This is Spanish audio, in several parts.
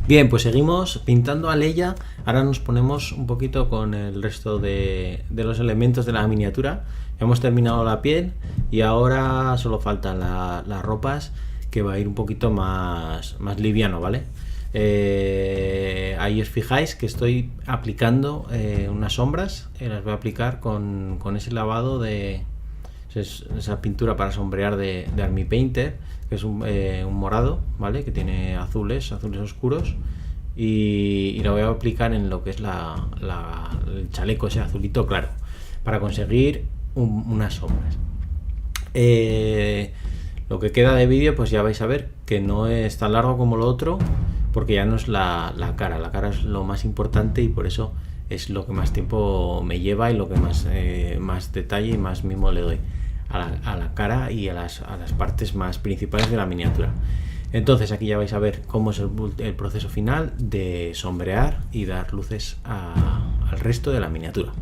Bien, pues seguimos pintando a Leia. Ahora nos ponemos un poquito con el resto de los elementos de la miniatura. Hemos terminado la piel y ahora solo faltan las ropas, que va a ir un poquito más liviano, ¿vale? Ahí os fijáis que estoy aplicando unas sombras. Las voy a aplicar con ese lavado de esa pintura para sombrear de Army Painter, que es un morado, ¿vale? Que tiene azules oscuros, y lo voy a aplicar en lo que es el chaleco, ese azulito claro, para conseguir unas sombras. Lo que queda de vídeo, pues ya vais a ver que no es tan largo como lo otro, porque ya no es la cara es lo más importante, y por eso es lo que más tiempo me lleva y lo que más detalle y más mimo le doy a la cara y a las partes más principales de la miniatura. Entonces aquí ya vais a ver cómo es el proceso final de sombrear y dar luces al resto de la miniatura.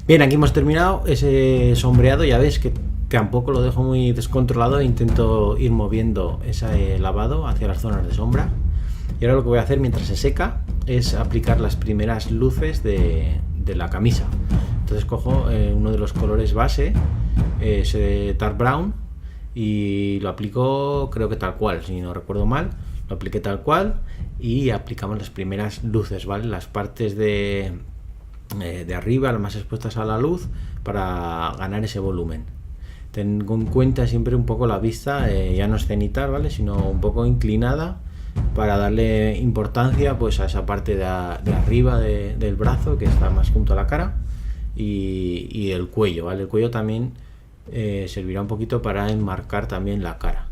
Bien, aquí hemos terminado ese sombreado. Ya veis que tampoco lo dejo muy descontrolado, intento ir moviendo ese lavado hacia las zonas de sombra. Y ahora lo que voy a hacer mientras se seca es aplicar las primeras luces de la camisa. Entonces cojo uno de los colores base, ese dark brown, y lo aplico, creo que tal cual, si no recuerdo mal, lo apliqué tal cual, y aplicamos las primeras luces, ¿vale? Las partes de arriba, las más expuestas a la luz, para ganar ese volumen. Tengo en cuenta siempre un poco la vista, ya no es cenital, ¿vale? Sino un poco inclinada, para darle importancia pues a esa parte de arriba del brazo, que está más junto a la cara, y el cuello, ¿vale? El cuello también servirá un poquito para enmarcar también la cara.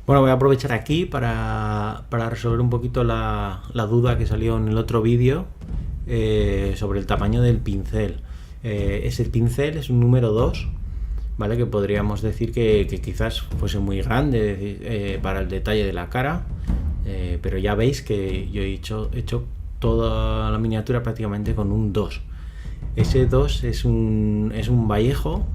Bueno, voy a aprovechar aquí para resolver un poquito la duda que salió en el otro vídeo sobre el tamaño del pincel. Ese pincel es un número 2, ¿vale? Que podríamos decir que quizás fuese muy grande para el detalle de la cara, pero ya veis que yo he hecho toda la miniatura prácticamente con un 2. Ese 2 es un Vallejo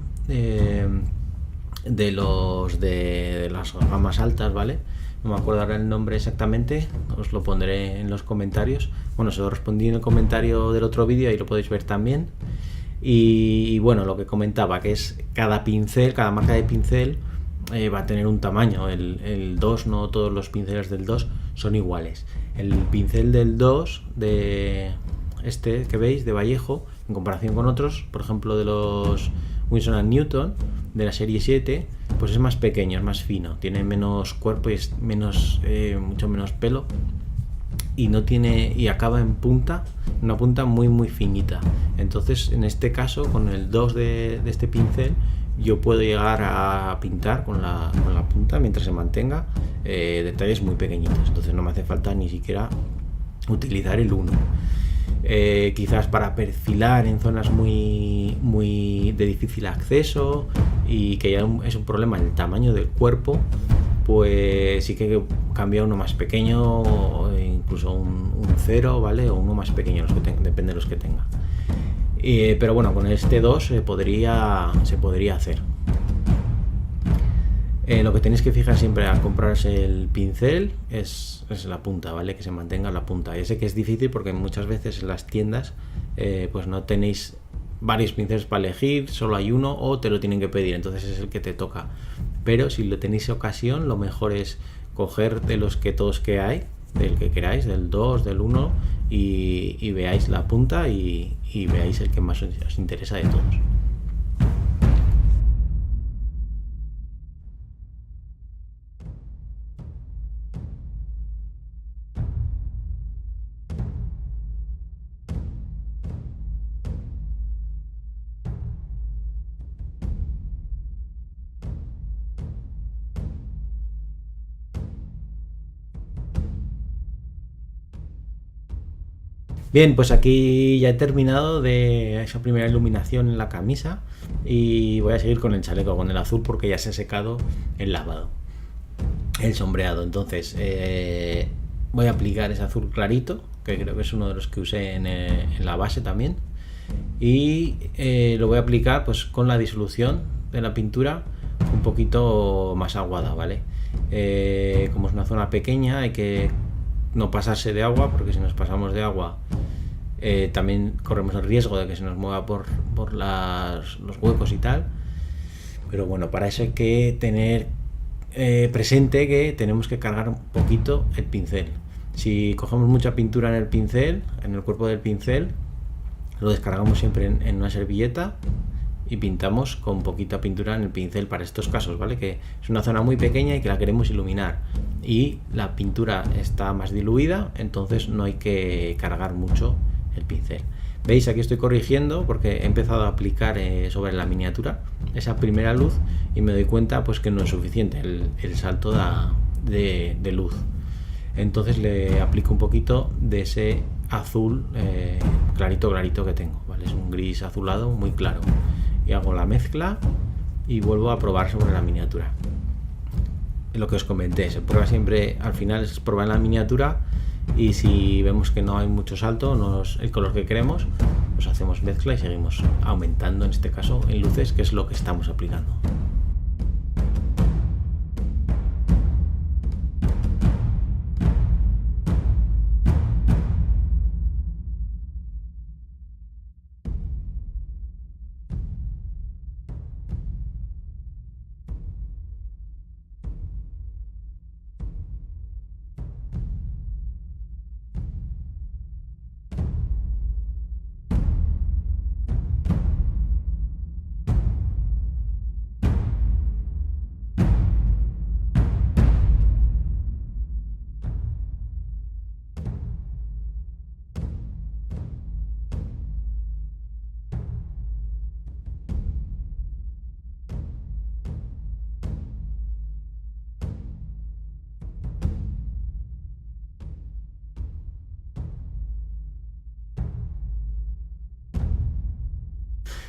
de las gamas altas, ¿vale? No me acuerdo ahora el nombre exactamente, os lo pondré en los comentarios. Bueno, se lo respondí en el comentario del otro vídeo, ahí lo podéis ver también. Y bueno, lo que comentaba, que es cada marca de pincel va a tener un tamaño. El 2, no todos los pinceles del 2 son iguales. El pincel del 2, de este que veis, de Vallejo, en comparación con otros, por ejemplo de los Winsor & Newton de la serie 7, pues es más pequeño, es más fino, tiene menos cuerpo y es mucho menos pelo, y acaba en punta, una punta muy finita. Entonces en este caso, con el 2 de este pincel, yo puedo llegar a pintar con la punta, mientras se mantenga, detalles muy pequeñitos. Entonces no me hace falta ni siquiera utilizar el 1. Quizás para perfilar en zonas muy de difícil acceso, y que ya es un problema el tamaño del cuerpo, pues sí que cambia uno más pequeño, o incluso un 0, ¿vale? O uno más pequeño, depende de los que tenga. Pero bueno, con este 2 se podría hacer. Lo que tenéis que fijar siempre al comprarse el pincel es la punta, ¿vale? Que se mantenga la punta. Ya sé que es difícil porque muchas veces en las tiendas pues no tenéis varios pinceles para elegir, solo hay uno, o te lo tienen que pedir, entonces es el que te toca. Pero si lo tenéis ocasión, lo mejor es coger de los que todos que hay, del que queráis, del 2, del 1, y veáis la punta y veáis el que más os interesa de todos. Bien, pues aquí ya he terminado de esa primera iluminación en la camisa y voy a seguir con el chaleco, con el azul, porque ya se ha secado el lavado, el sombreado. Entonces voy a aplicar ese azul clarito, que creo que es uno de los que usé en la base también, y lo voy a aplicar pues con la disolución de la pintura un poquito más aguada, ¿vale? Como es una zona pequeña hay que no pasarse de agua, porque si nos pasamos de agua también corremos el riesgo de que se nos mueva por los huecos y tal. Pero bueno, para eso hay que tener presente que tenemos que cargar un poquito el pincel. Si cogemos mucha pintura en el pincel, en el cuerpo del pincel, lo descargamos siempre en una servilleta y pintamos con poquita pintura en el pincel para estos casos, ¿vale? Que es una zona muy pequeña y que la queremos iluminar y la pintura está más diluida, entonces no hay que cargar mucho el pincel. Veis, aquí estoy corrigiendo porque he empezado a aplicar sobre la miniatura esa primera luz y me doy cuenta pues que no es suficiente el salto de luz. Entonces le aplico un poquito de ese azul clarito que tengo, ¿vale? Es un gris azulado muy claro. Y hago la mezcla y vuelvo a probar sobre la miniatura. Lo que os comenté, se prueba siempre, al final es probar en la miniatura, y si vemos que no hay mucho salto, no es el color que queremos, pues hacemos mezcla y seguimos aumentando, en este caso en luces, que es lo que estamos aplicando.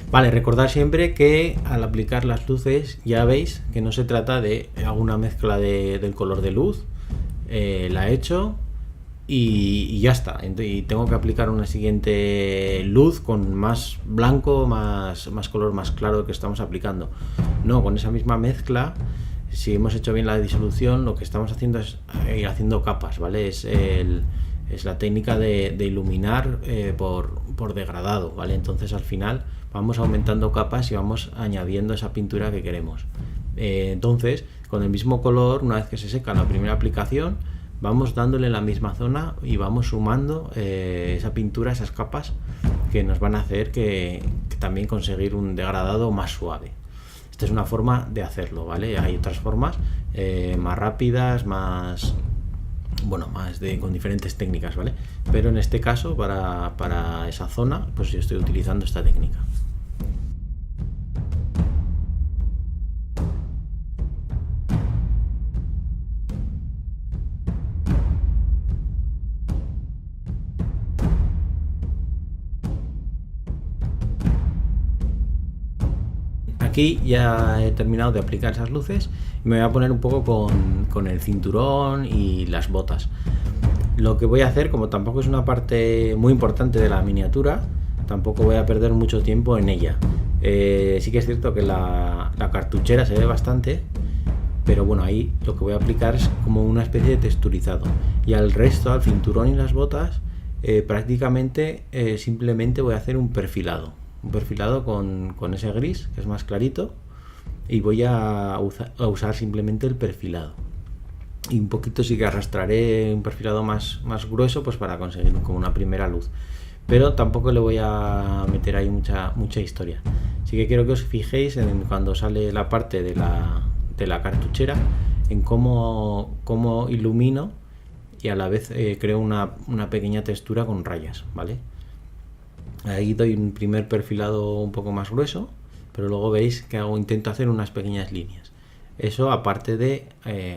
Vale, recordad siempre que al aplicar las luces ya veis que no se trata de alguna mezcla del color de luz, la he hecho y ya está. Y tengo que aplicar una siguiente luz con más blanco, más color más claro que estamos aplicando. No, con esa misma mezcla, si hemos hecho bien la disolución, lo que estamos haciendo es ir haciendo capas, ¿vale? Es la técnica de iluminar por degradado, ¿vale? Entonces al final vamos aumentando capas y vamos añadiendo esa pintura que queremos. Entonces, con el mismo color, una vez que se seca la primera aplicación, vamos dándole la misma zona y vamos sumando esa pintura, esas capas que nos van a hacer que también conseguir un degradado más suave. Esta es una forma de hacerlo, ¿vale? Hay otras formas más rápidas, con diferentes técnicas, ¿vale? Pero en este caso, para esa zona, pues yo estoy utilizando esta técnica. Aquí ya he terminado de aplicar esas luces y me voy a poner un poco con el cinturón y las botas. Lo que voy a hacer, como tampoco es una parte muy importante de la miniatura, tampoco voy a perder mucho tiempo en ella. Sí que es cierto que la cartuchera se ve bastante, pero bueno, ahí lo que voy a aplicar es como una especie de texturizado. Y al resto, al cinturón y las botas, prácticamente simplemente voy a hacer un perfilado con ese gris, que es más clarito, y voy a usar simplemente el perfilado. y un poquito sí que arrastraré un perfilado más grueso pues para conseguir como una primera luz, pero tampoco le voy a meter ahí mucha historia. Sí que quiero que os fijéis en cuando sale la parte de la cartuchera, en cómo ilumino y a la vez creo una pequeña textura con rayas, ¿vale? Ahí doy un primer perfilado un poco más grueso, pero luego veis que intento hacer unas pequeñas líneas. Eso aparte de,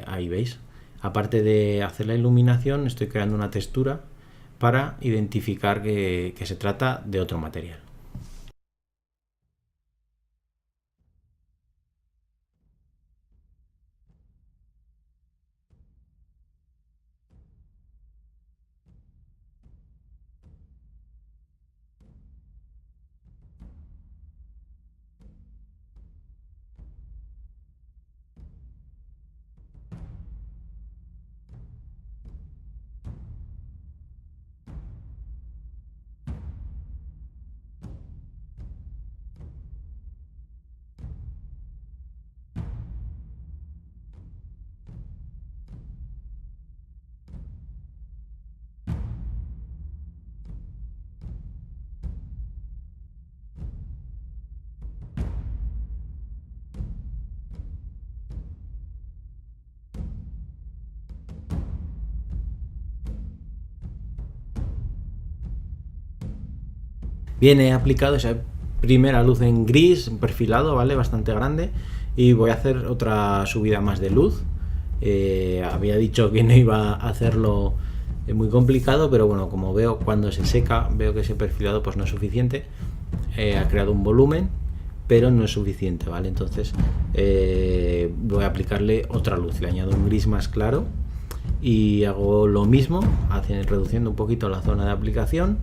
ahí veis, aparte de hacer la iluminación, estoy creando una textura para identificar que se trata de otro material. Bien, he aplicado esa primera luz en gris, un perfilado, ¿vale? Bastante grande. Y voy a hacer otra subida más de luz. Había dicho que no iba a hacerlo muy complicado, pero bueno, como veo cuando se seca, veo que ese perfilado pues no es suficiente. Ha creado un volumen, pero no es suficiente, ¿vale? Entonces voy a aplicarle otra luz. Le añado un gris más claro y hago lo mismo, reduciendo un poquito la zona de aplicación,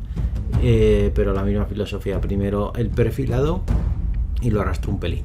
pero la misma filosofía. Primero el perfilado y lo arrastro un pelín.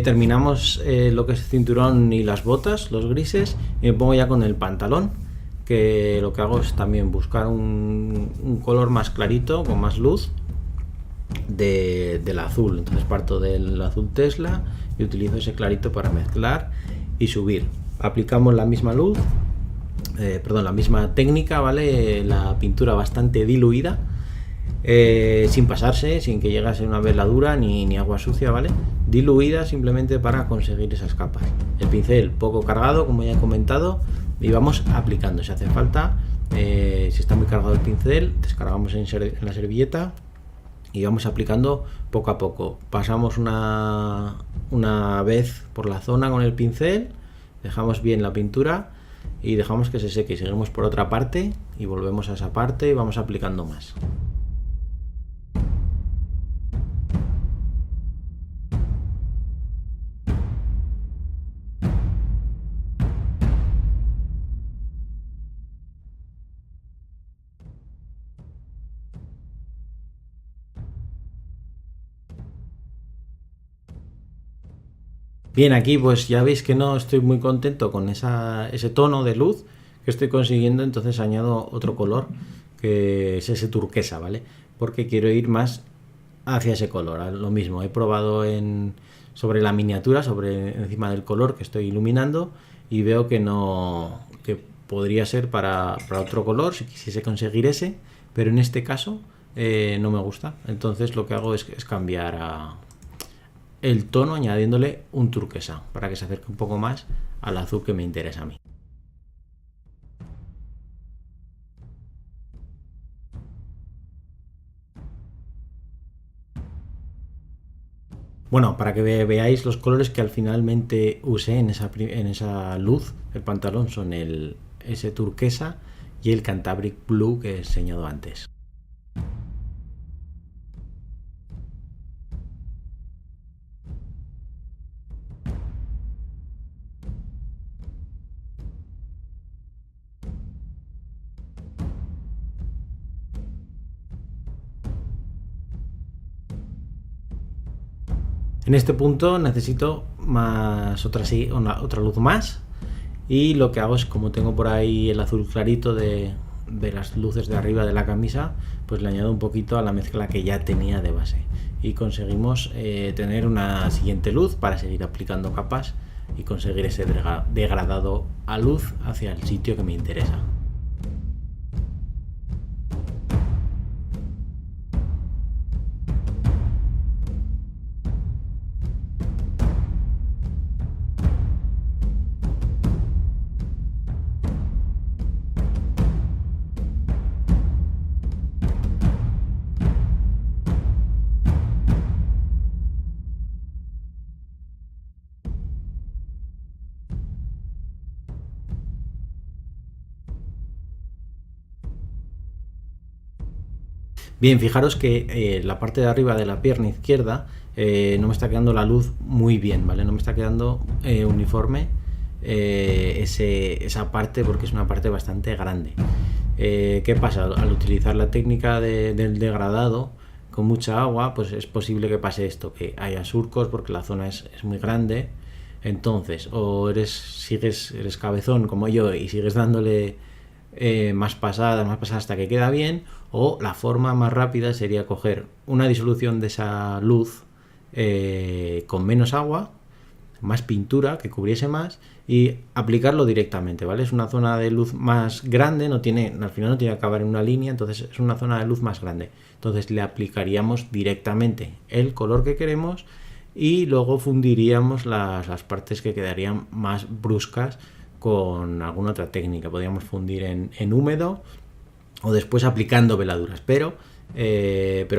Terminamos lo que es el cinturón y las botas, los grises, y me pongo ya con el pantalón, que lo que hago es también buscar un color más clarito, con más luz del azul. Entonces parto del azul Tesla y utilizo ese clarito para mezclar y subir. Aplicamos la misma luz, la misma técnica, ¿vale? La pintura bastante diluida, sin pasarse, sin que llegue a ser una veladura ni agua sucia, ¿vale? Diluida simplemente para conseguir esas capas. El pincel poco cargado, como ya he comentado, y vamos aplicando. Si hace falta, si está muy cargado el pincel, descargamos en la servilleta y vamos aplicando poco a poco. Pasamos una vez por la zona con el pincel, dejamos bien la pintura y dejamos que se seque, y seguimos por otra parte y volvemos a esa parte y vamos aplicando más. Bien, aquí pues ya veis que no estoy muy contento con ese tono de luz que estoy consiguiendo, entonces añado otro color que es ese turquesa, ¿vale? Porque quiero ir más hacia ese color. Lo mismo, he probado sobre la miniatura, sobre encima del color que estoy iluminando, y veo que no, que podría ser para otro color si quisiese conseguir ese, pero en este caso no me gusta. Entonces lo que hago es cambiar el tono añadiéndole un turquesa para que se acerque un poco más al azul que me interesa a mí. Bueno, para que veáis los colores que al finalmente usé en esa luz, el pantalón son ese turquesa y el Cantabric Blue que he enseñado antes. En este punto necesito otra luz más, y lo que hago es, como tengo por ahí el azul clarito de las luces de arriba de la camisa, pues le añado un poquito a la mezcla que ya tenía de base y conseguimos tener una siguiente luz para seguir aplicando capas y conseguir ese degradado a luz hacia el sitio que me interesa. Bien, fijaros que la parte de arriba de la pierna izquierda no me está quedando la luz muy bien, ¿vale? No me está quedando uniforme esa parte, porque es una parte bastante grande. ¿Qué pasa? Al utilizar la técnica del degradado con mucha agua, pues es posible que pase esto, que haya surcos porque la zona es muy grande. Entonces, o eres cabezón como yo y sigues dándole más pasada hasta que queda bien, o la forma más rápida sería coger una disolución de esa luz con menos agua, más pintura que cubriese más, y aplicarlo directamente, ¿vale? Es una zona de luz más grande, al final no tiene que acabar en una línea, entonces es una zona de luz más grande. Entonces le aplicaríamos directamente el color que queremos y luego fundiríamos las partes que quedarían más bruscas con alguna otra técnica. Podríamos fundir en húmedo o después aplicando veladuras, pero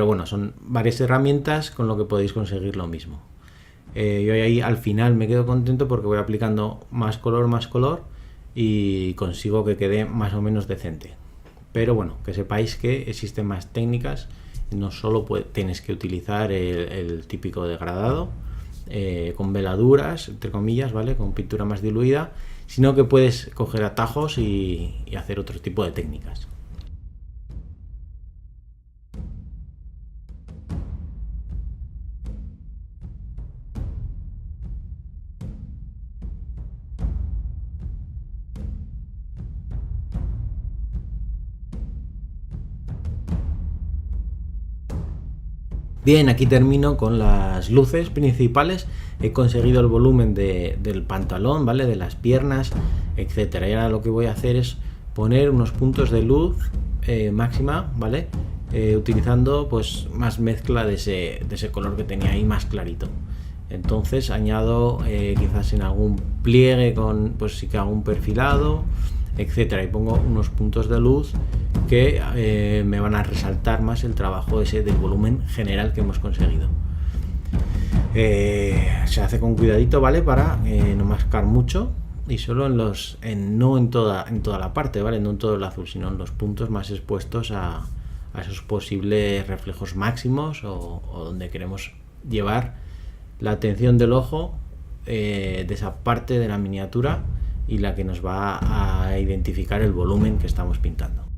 bueno, son varias herramientas con lo que podéis conseguir lo mismo. Yo ahí al final me quedo contento porque voy aplicando más color y consigo que quede más o menos decente. Pero bueno, que sepáis que existen más técnicas, no solo tienes que utilizar el típico degradado con veladuras, entre comillas, ¿vale? Con pintura más diluida, sino que puedes coger atajos y hacer otro tipo de técnicas. Bien, aquí termino con las luces principales. He conseguido el volumen del pantalón, ¿vale? De las piernas, etcétera. Y ahora lo que voy a hacer es poner unos puntos de luz máxima, ¿vale? Utilizando pues más mezcla de ese color que tenía ahí más clarito. Entonces añado quizás en algún pliegue pues sí que hago un perfilado, etcétera, y pongo unos puntos de luz que me van a resaltar más el trabajo ese del volumen general que hemos conseguido. Se hace con cuidadito, ¿vale? Para no mascar mucho, y solo no en toda la parte, ¿vale? No en todo el azul, sino en los puntos más expuestos a esos posibles reflejos máximos o donde queremos llevar la atención del ojo de esa parte de la miniatura y la que nos va a identificar el volumen que estamos pintando.